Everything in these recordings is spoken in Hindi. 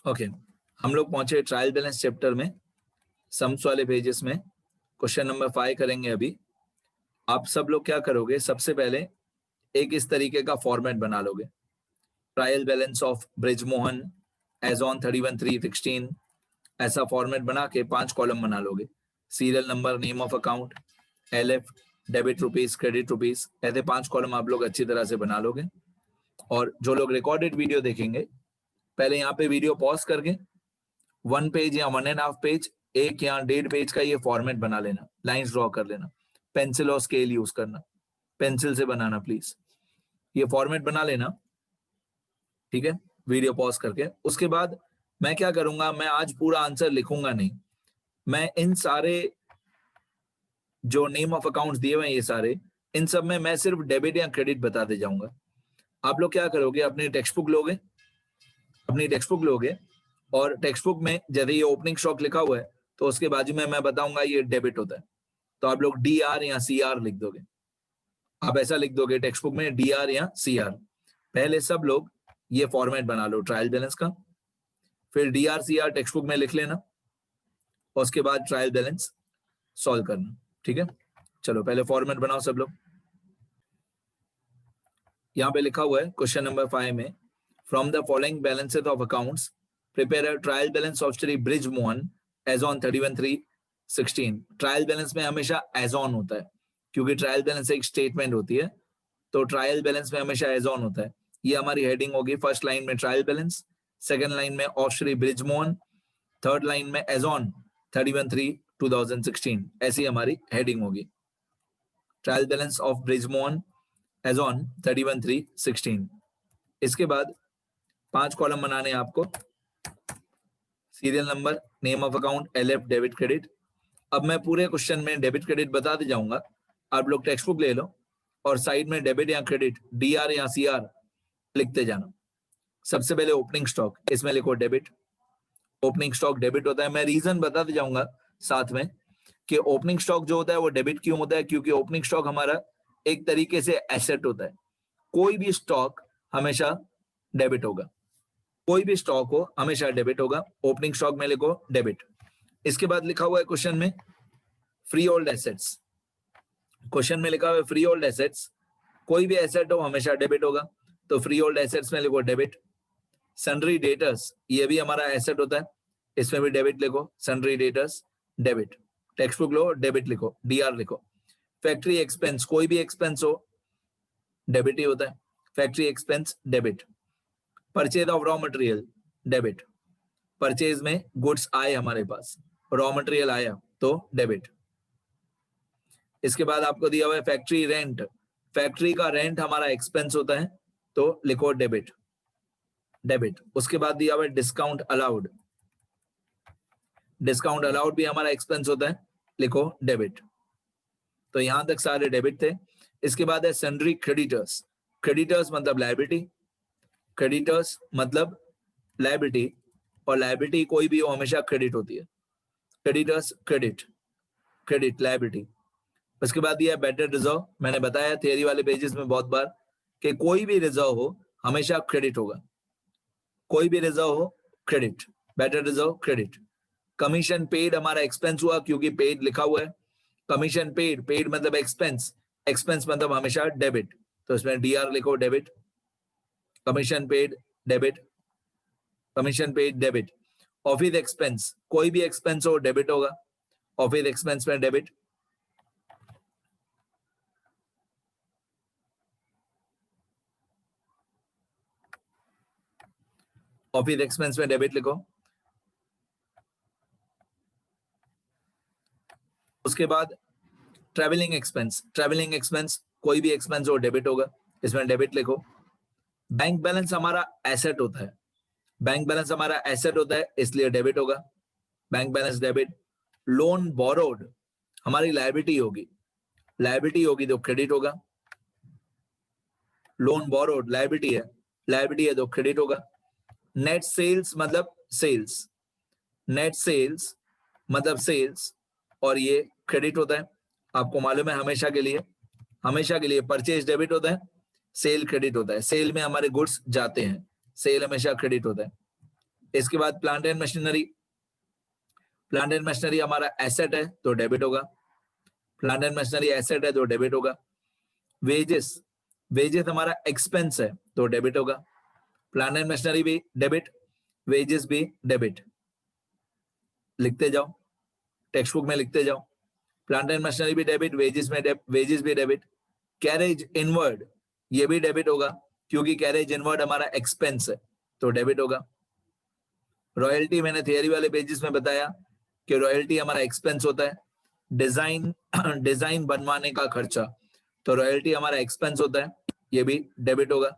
ओके, हम लोग पहुंचे ट्रायल बैलेंस चैप्टर में, सम्स वाले पेजेस में। क्वेश्चन नंबर 5 करेंगे अभी। आप सब लोग क्या करोगे, सबसे पहले एक इस तरीके का फॉर्मेट बना लोगे, trial balance of Brijmohan as on 31/3/16, ऐसा फॉर्मेट बना के 5 कॉलम बना लोगे। Serial number, name of account, LF, debit rupees, credit rupees, ऐसे 5 कॉलम आप लोग अच्छी तरह से बना लोगे। और जो लोग रिकॉर्डेड वीडियो देखेंगे, पहले यहाँ पे वीडियो पॉज करके 1 पेज या 1.5 पेज, 1 या 1.5 पेज का ये फॉर्मेट बना लेना, लाइंस ड्रॉ कर लेना, पेंसिल और स्केल यूज करना, पेंसिल से बनाना प्लीज। ये फॉर्मेट बना लेना, ठीक है, वीडियो पॉज करके। उसके बाद मैं क्या करूंगा, मैं आज पूरा आंसर लिखूंगा नहीं, मैं इन सारे जो नेम ऑफ अकाउंट्स दिए हुए हैं ये सारे, इन सब में मैं सिर्फ डेबिट या क्रेडिट बताते जाऊंगा। आप लोग क्या करोगे, अपनी टेक्स्ट बुक लोगे और टेक्स्ट बुक में जैसे ये ओपनिंग स्टॉक लिखा हुआ है तो उसके बाजू में मैं बताऊंगा ये डेबिट होता है, तो आप लोग DR या CR लिख दोगे। आप ऐसा लिख दोगे टेक्स्ट बुक में DR या CR। पहले सब लोग ये फॉर्मेट बना लो ट्रायल बैलेंस का, फिर DR CR टेक्स्ट बुक में लिख लेना और उसके बाद ट्रायल बैलेंस सॉल्व करना, ठीक है। चलो पहले फॉर्मेट बनाओ सब लोग। यहाँ पे लिखा हुआ है क्वेश्चन नंबर 5 में, from the following balances of accounts prepare a trial balance of Shri Brijmohan as on 31/3/16। Trial balance में हमेशा एज ऑन होता है, क्योंकि ट्रायल बैलेंस एक स्टेटमेंट होती है, तो ट्रायल बैलेंस में हमेशा एज ऑन होता है। ये हमारी हेडिंग होगी, फर्स्ट लाइन में ट्रायल बैलेंस, सेकंड लाइन में of Shri Brijmohan, third line में एज ऑन 31/3/2016, ऐसी हमारी हेडिंग होगी, trial balance of Brijmohan as on 31/3/16। इसके बाद 5 कॉलम बनाने हैं आपको, serial number, name of account, LF, debit credit. अब मैं पूरे क्वेश्चन में डेबिट क्रेडिट बताते जाऊंगा, आप लोग टेक्स्ट बुक ले लो और साइड में डेबिट या क्रेडिट DR या CR लिखते जाना। सबसे पहले ओपनिंग स्टॉक, इसमें लिखो डेबिट, ओपनिंग स्टॉक डेबिट होता है। मैं रीजन बताते जाऊंगा साथ में कि ओपनिंग स्टॉक जो होता है वो डेबिट क्यों होता है, क्योंकि ओपनिंग स्टॉक हमारा एक तरीके से एसेट होता है। कोई भी स्टॉक हमेशा डेबिट होगा, कोई भी स्टॉक हो हमेशा डेबिट होगा। ओपनिंग स्टॉक में लिखो डेबिट। इसके बाद लिखा हुआ है क्वेश्चन में फ्री होल्ड एसेट्स, क्वेश्चन में लिखा हुआ है फ्री होल्ड एसेट्स, कोई भी एसेट हो हमेशा डेबिट होगा, तो फ्री होल्ड एसेट्स में लिखो डेबिट। सन्ड्री डेटर्स, ये भी हमारा एसेट होता है, इसमें भी डेबिट लिखो, sundry debtors debit. Text book लो, डेबिट लिखो, DR लिखो। फैक्ट्री एक्सपेंस, कोई भी एक्सपेंस हो डेबिट ही होता है, factory expense debit. Purchase of raw material debit, purchase में गुड्स आए हमारे पास, रॉ मटेरियल आया तो डेबिट। इसके बाद आपको दिया हुआ है फैक्ट्री रेंट, फैक्ट्री का रेंट हमारा एक्सपेंस होता है तो लिखो डेबिट, डेबिट। उसके बाद दिया हुआ है डिस्काउंट अलाउड, डिस्काउंट अलाउड भी हमारा एक्सपेंस होता है, लिखो डेबिट। तो यहां तक सारे डेबिट थे। इसके बाद है सन्ड्री क्रेडिटर्स, क्रेडिटर्स मतलब लायबिलिटी, क्रेडिटर्स मतलब लायबिलिटी, और लायबिलिटी कोई भी हो हमेशा क्रेडिट होती है, क्रेडिटर्स क्रेडिट, क्रेडिट लायबिलिटी। उसके बाद ये बेटर रिजर्व, मैंने बताया थियरी वाले पेजेस में बहुत बार कि कोई भी रिजर्व हो हमेशा क्रेडिट होगा, कोई भी रिजर्व हो credit, better reserve credit. Commission paid हमारा एक्सपेंस हुआ क्योंकि पेड लिखा हुआ है, कमीशन पेड, पेड मतलब एक्सपेंस, एक्सपेंस मतलब हमेशा डेबिट, तो इसमें DR लिखो debit. Commission paid debit, commission paid debit. Office expense, कोई भी एक्सपेंस हो डेबिट होगा, ऑफिस एक्सपेंस में डेबिट। ऑफिस एक्सपेंस में डेबिट लिखो। उसके बाद ट्रैवलिंग एक्सपेंस, ट्रैवलिंग एक्सपेंस कोई भी एक्सपेंस हो डेबिट होगा, इसमें डेबिट लिखो। बैंक बैलेंस हमारा एसेट होता है, बैंक बैलेंस हमारा एसेट होता है इसलिए डेबिट होगा, bank balance debit. Loan borrowed हमारी लायबिलिटी होगी, लायबिलिटी होगी तो क्रेडिट होगा, लोन बोरोड लायबिलिटी है, लायबिलिटी है तो क्रेडिट होगा। नेट सेल्स मतलब सेल्स, नेट सेल्स मतलब सेल्स, और ये क्रेडिट होता है। आपको मालूम है हमेशा के लिए परचेज डेबिट होता है, सेल क्रेडिट होता है, सेल में हमारे गुड्स जाते हैं, सेल हमेशा क्रेडिट होता है। इसके बाद plant and machinery, plant and machinery हमारा एसेट है तो डेबिट होगा, प्लांट एंड मशीनरी एसेट है तो डेबिट होगा। वेजेस, वेजेस हमारा एक्सपेंस है तो डेबिट होगा, प्लांट एंड मशीनरी भी डेबिट, वेजेस भी डेबिट। लिखते जाओ, टेक्स्ट बुक में लिखते जाओ, प्लांट एंड मशीनरी भी डेबिट, वेजेस भी डेबिट। कैरेज इनवर्ड ये भी डेबिट होगा क्योंकि कैरेज इनवर्ड हमारा एक्सपेंस है तो डेबिट होगा। रॉयल्टी मैंने थियरी वाले पेजेस में बताया कि रॉयल्टी हमारा एक्सपेंस होता है। डिजाइन बनवाने का खर्चा तो रॉयल्टी हमारा एक्सपेंस होता है, ये भी डेबिट होगा।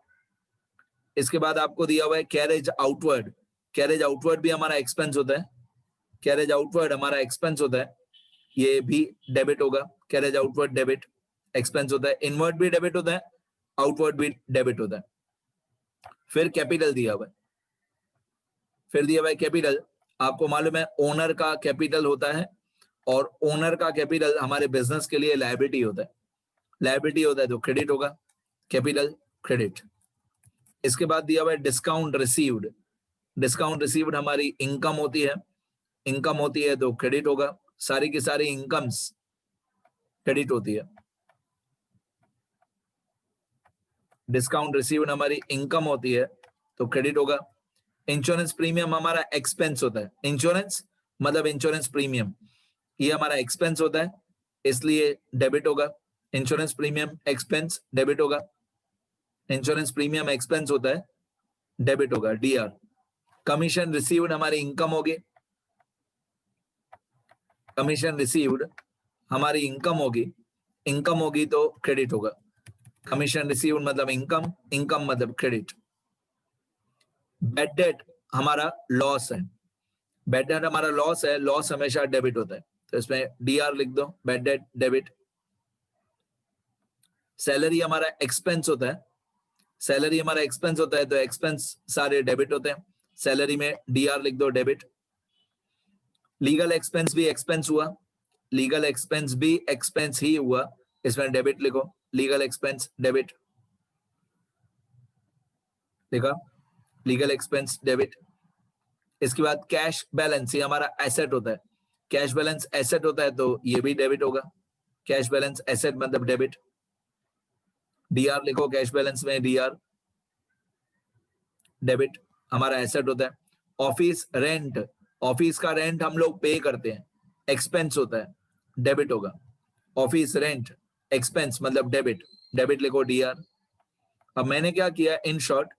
इसके बाद आपको दिया हुआ है कैरेज आउटवर्ड, कैरेज आउटवर्ड भी हमारा एक्सपेंस होता है, कैरेज आउटवर्ड हमारा एक्सपेंस होता है, ये भी डेबिट होगा। कैरेज आउटवर्ड डेबिट एक्सपेंस होता है, इनवर्ड भी डेबिट होता है, आउटवर्ड भी डेबिट होता है। फिर कैपिटल दिया हुआ है, फिर दिया हुआ है कैपिटल। आपको मालूम है ओनर का कैपिटल होता है और ओनर का कैपिटल हमारे बिजनेस के लिए लायबिलिटी होता है, लायबिलिटी होता है तो क्रेडिट होगा, कैपिटल क्रेडिट। इसके बाद दिया हुआ है डिस्काउंट रिसीव्ड, डिस्काउंट रिसीव्ड हमारी इनकम होती है, इनकम होती है तो क्रेडिट होगा, सारी की सारी इनकम्स क्रेडिट होती है। डिस्काउंट रिसीव्ड हमारी इनकम होती है तो क्रेडिट होगा। इंश्योरेंस प्रीमियम हमारा एक्सपेंस होता है, इंश्योरेंस मतलब इंश्योरेंस प्रीमियम ये हमारा एक्सपेंस होता है इसलिए डेबिट होगा। इंश्योरेंस प्रीमियम एक्सपेंस डेबिट होगा, इंश्योरेंस प्रीमियम एक्सपेंस होता है डेबिट होगा, डीआर। कमीशन रिसीव्ड हमारी इनकम होगी, कमीशन रिसीव्ड हमारी इनकम होगी, इनकम होगी तो क्रेडिट होगा। कमीशन रिसीव्ड मतलब इनकम, इनकम मतलब क्रेडिट। बैड डेट हमारा लॉस है, बैड डेट हमारा लॉस है, लॉस हमेशा डेबिट होता है तो इसमें डीआर लिख दो, बैड डेट डेबिट। सैलरी हमारा एक्सपेंस होता है, सैलरी हमारा एक्सपेंस होता है तो एक्सपेंस सारे डेबिट होते हैं, सैलरी में डीआर लिख दो डेबिट। लीगल एक्सपेंस भी एक्सपेंस हुआ, लीगल एक्सपेंस भी एक्सपेंस ही हुआ, इसमें डेबिट लिखो, लीगल एक्सपेंस डेबिट लिखा, लीगल एक्सपेंस डेबिट। इसके बाद कैश बैलेंस ये हमारा एसेट होता है, कैश बैलेंस एसेट होता है तो ये भी डेबिट होगा, कैश बैलेंस एसेट मतलब डेबिट, डीआर लिखो, कैश बैलेंस में डीआर डेबिट हमारा एसेट होता है। ऑफिस रेंट, ऑफिस का रेंट हम लोग पे करते हैं, एक्सपेंस होता है, डेबिट होगा। ऑफिस रेंट एक्सपेंस मतलब डेबिट, डेबिट लिखो डीआर। अब मैंने क्या किया, इन शॉर्ट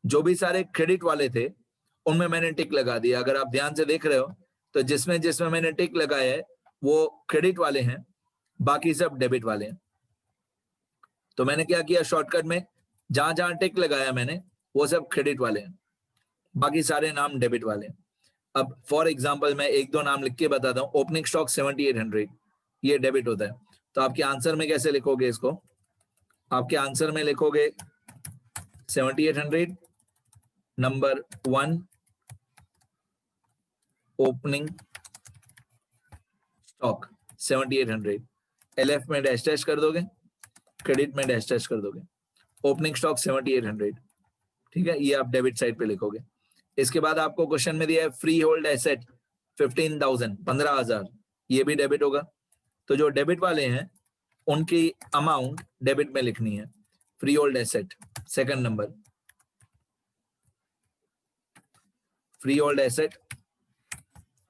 जो भी सारे क्रेडिट वाले थे उनमें मैंने टिक लगा दिया। अगर आप ध्यान से देख रहे हो तो जिसमें जिसमें मैंने टिक लगाया है वो क्रेडिट वाले हैं, बाकी सब डेबिट वाले हैं। तो मैंने क्या किया, शॉर्टकट में जहां जहां टिक लगाया मैंने वो सब क्रेडिट वाले हैं, बाकी सारे नाम डेबिट वाले हैं। अब फॉर एग्जांपल मैं एक दो नाम लिख के बताता हूँ। ओपनिंग स्टॉक 7800 ये डेबिट होता है, तो आपके आंसर में कैसे लिखोगे इसको, आपके आंसर में लिखोगे 7800 नंबर 1 ओपनिंग स्टॉक 7800, एलएफ में डैश डैश कर दोगे, क्रेडिट में डैश डैश कर दोगे, ओपनिंग स्टॉक 7800, ठीक है, ये आप डेबिट साइड पे लिखोगे। इसके बाद आपको क्वेश्चन में दिया है फ्री होल्ड एसेट 15,000 15,000, ये भी डेबिट होगा। तो जो डेबिट वाले हैं उनकी अमाउंट डेबिट में लिखनी है। Free hold asset second number, free hold asset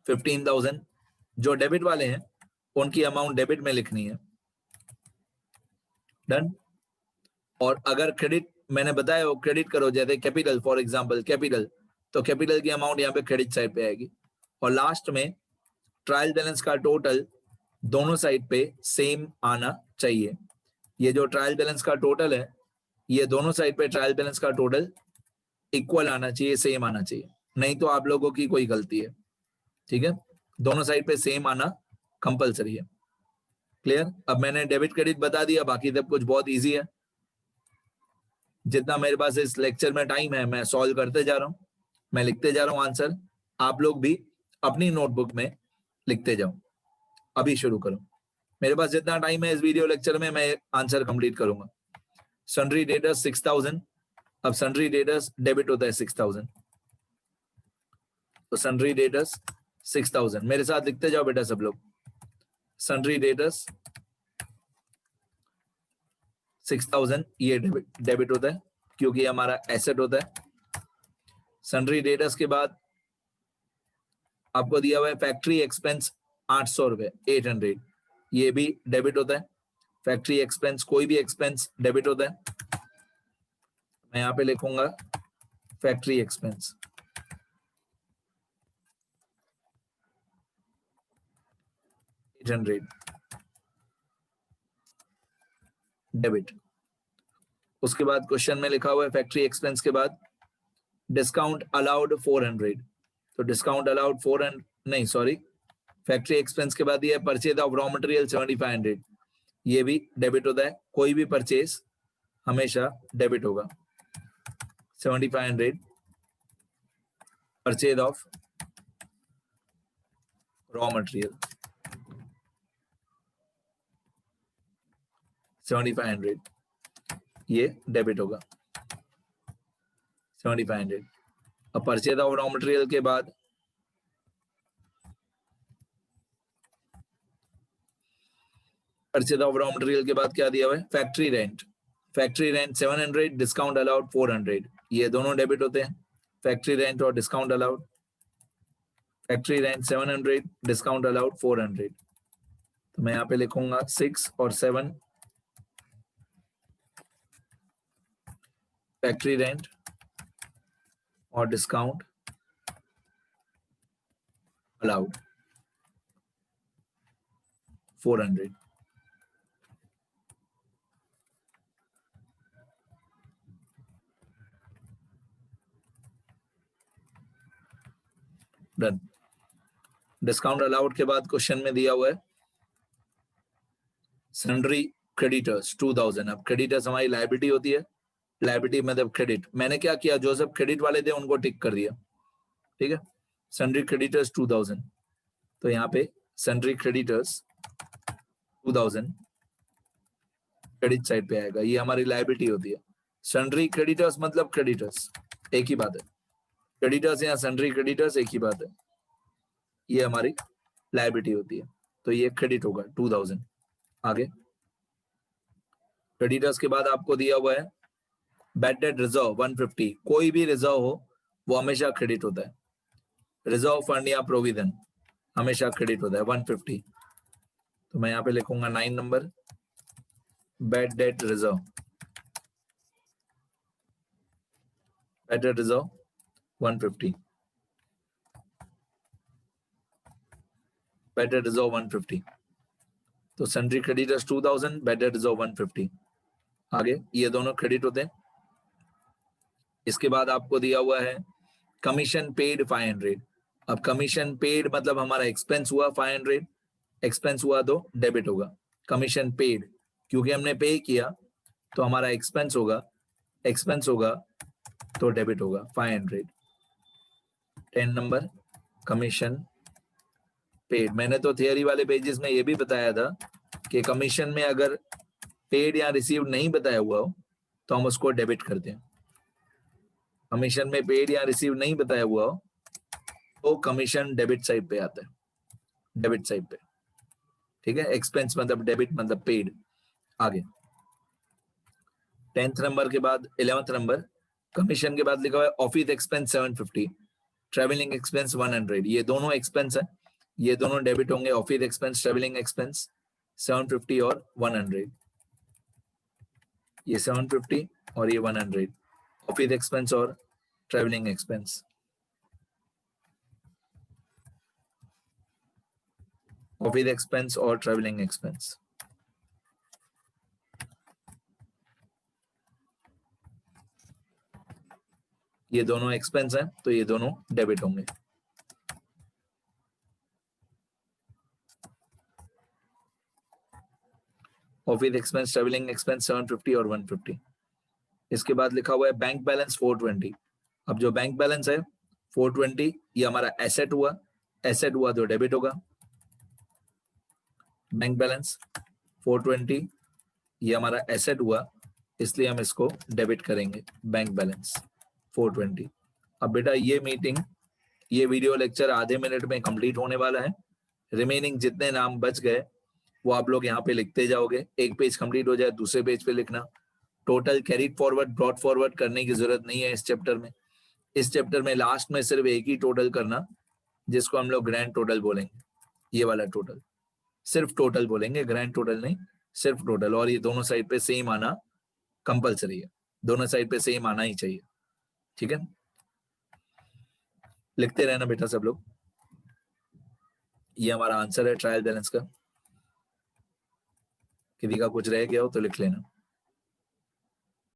15,000, जो डेबिट वाले हैं उनकी अमाउंट डेबिट में लिखनी है, डन। और अगर क्रेडिट मैंने बताया वो क्रेडिट करो, जैसे कैपिटल फॉर एग्जांपल कैपिटल, तो कैपिटल की अमाउंट यहाँ पे क्रेडिट साइड पे आएगी। और लास्ट में ट्रायल बैलेंस का टोटल दोनों साइड पे सेम आना चाहिए। ये जो ट्रायल बैलेंस का टोटल है ये दोनों साइड पे ट्रायल बैलेंस का टोटल इक्वल आना चाहिए, सेम आना चाहिए, नहीं तो आप लोगों की कोई गलती है, ठीक है। दोनों साइड पे सेम आना कंपलसरी है, क्लियर। अब मैंने डेबिट क्रेडिट बता दिया, बाकी सब कुछ बहुत इजी है। जितना मेरे पास इस लेक्चर में टाइम है मैं सॉल्व करते जा रहा हूं, मैं लिखते जा रहा हूं आंसर, आप लोग भी अपनी नोटबुक में लिखते जाओ। अभी शुरू करो, मेरे पास जितना टाइम है इस वीडियो लेक्चर में मैं आंसर कंप्लीट करूंगा। सन्ड्री डेटर्स 6000, अब सन्ड्री डेटर्स डेबिट होता है 6000, तो सन्ड्री डेटर्स 6000, मेरे साथ लिखते जाओ बेटा सब लोग। सन्ड्री डेटर्स 6000 ये डेबिट होता है क्योंकि ये हमारा एसेट होता है। सन्ड्री डेटर्स के बाद आपको दिया हुआ है फैक्ट्री एक्सपेंस 800 रुपए 800, ये भी डेबिट होता है। फैक्ट्री एक्सपेंस, कोई भी एक्सपेंस डेबिट होता है। मैं यहाँ पे लिखूंगा फैक्ट्री एक्सपेंस, डेबिट। उसके बाद क्वेश्चन में लिखा हुआ है फैक्ट्री एक्सपेंस के बाद डिस्काउंट अलाउड 400, तो डिस्काउंट अलाउड 400 नहीं सॉरी, फैक्ट्री एक्सपेंस के बाद ये परचेज ऑफ रॉ मटेरियल 7500, ये भी डेबिट होता है। कोई भी परचेज हमेशा डेबिट होगा। 7500 परचेज ऑफ रॉ मटेरियल 7500, ये डेबिट होगा 7500। अब परचेज ऑफ रॉ मटेरियल के बाद परचेज ऑफ रॉ मटेरियल के बाद क्या दिया हुआ है factory rent. Factory rent 700, discount allowed 400, ये दोनों डेबिट होते हैं। फैक्ट्री रेंट और discount allowed, factory rent 700, discount allowed 400, तो मैं यहाँ पे लिखूंगा 6 और 7 फैक्ट्री रेंट और discount allowed 400। Done. Discount allowed के बाद क्वेश्चन में दिया हुआ है सन्ड्री क्रेडिटर्स 2000। अब क्रेडिटर्स हमारी लायबिलिटी होती है, लायबिलिटी मतलब क्रेडिट। मैंने क्या किया, जो सब क्रेडिट वाले थे उनको टिक कर दिया, ठीक है। सन्ड्री क्रेडिटर्स 2000, तो यहाँ पे सन्ड्री क्रेडिटर्स 2000 क्रेडिट साइड पे आएगा, ये हमारी लायबिलिटी होती है। सन्ड्री क्रेडिटर्स मतलब क्रेडिटर्स, एक ही बात है। क्रेडिटर्स या सन्ड्री क्रेडिटर्स एक ही बात है, ये हमारी लायबिलिटी होती है, तो ये क्रेडिट होगा 2000। आगे क्रेडिटर्स के बाद आपको दिया हुआ है बैड डेट रिजर्व 150, कोई भी रिजर्व हो वो हमेशा क्रेडिट होता है। रिजर्व फंड या प्रोविजन हमेशा क्रेडिट होता है 150, तो मैं यहाँ पे लिखूंगा 9 number bad debt reserve, bad debt reserve 150, bad debt reserve 150, तो sundry creditors 2000, bad debt reserve 150। आगे ये दोनों क्रेडिट होते हैं। इसके बाद आपको दिया हुआ है कमीशन पेड 500। अब कमीशन पेड मतलब हमारा एक्सपेंस हुआ 500, एक्सपेंस हुआ तो डेबिट होगा। कमीशन पेड क्योंकि हमने पे किया तो हमारा एक्सपेंस होगा, एक्सपेंस होगा तो डेबिट होगा 500। 10 नंबर कमीशन पेड। मैंने तो थियरी वाले पेजेस में ये भी बताया था कि कमीशन में अगर पेड या रिसीव नहीं बताया हुआ हो तो हम उसको डेबिट करते हैं। कमीशन में पेड या रिसीव नहीं बताया हुआ हो तो कमीशन डेबिट साइड पे आता है, डेबिट साइड पे, ठीक है। एक्सपेंस मतलब डेबिट मतलब पेड। आगे 10th नंबर के बाद 11th नंबर कमीशन के बाद लिखा हुआ है ऑफिस एक्सपेंस 750, ट्रेवलिंग एक्सपेंस 100, ये दोनों एक्सपेंस है, ये दोनों डेबिट होंगे। ऑफिस एक्सपेंस, ट्रेवलिंग एक्सपेंस 750 और 100, ये 750 और ये 100, ऑफिस एक्सपेंस और ट्रेवलिंग एक्सपेंस। ऑफिस एक्सपेंस और ट्रेवलिंग एक्सपेंस, ये दोनों एक्सपेंस हैं तो ये दोनों डेबिट होंगे। ऑफिस एक्सपेंस, ट्रेवलिंग एक्सपेंस 750 और 150। इसके बाद लिखा हुआ है बैंक बैलेंस 420। अब जो बैंक बैलेंस है 420 ये हमारा एसेट हुआ, एसेट हुआ तो डेबिट होगा। बैंक बैलेंस 420 ये हमारा एसेट हुआ इसलिए हम इसको डेबिट करेंगे, बैंक बैलेंस 420। अब बेटा ये मीटिंग ये वीडियो लेक्चर आधे मिनट में कंप्लीट होने वाला है। रिमेनिंग जितने नाम बच गए वो आप लोग यहाँ पे लिखते जाओगे। एक पेज कंप्लीट हो जाए दूसरे पेज पे लिखना। Total carried forward brought forward करने की जरूरत नहीं है इस चैप्टर में। इस चैप्टर में लास्ट में सिर्फ एक ही टोटल करना, जिसको हम लोग ग्रैंड टोटल बोलेंगे। ये वाला टोटल, सिर्फ टोटल बोलेंगे, ग्रैंड टोटल नहीं, सिर्फ टोटल। और ये दोनों साइड पे सेम आना कंपलसरी है, दोनों साइड पे सेम आना ही चाहिए। ठीक है, लिखते रहना बेटा सब लोग। ये हमारा आंसर है ट्रायल बैलेंस का। किसी का कुछ रह गया हो तो लिख लेना।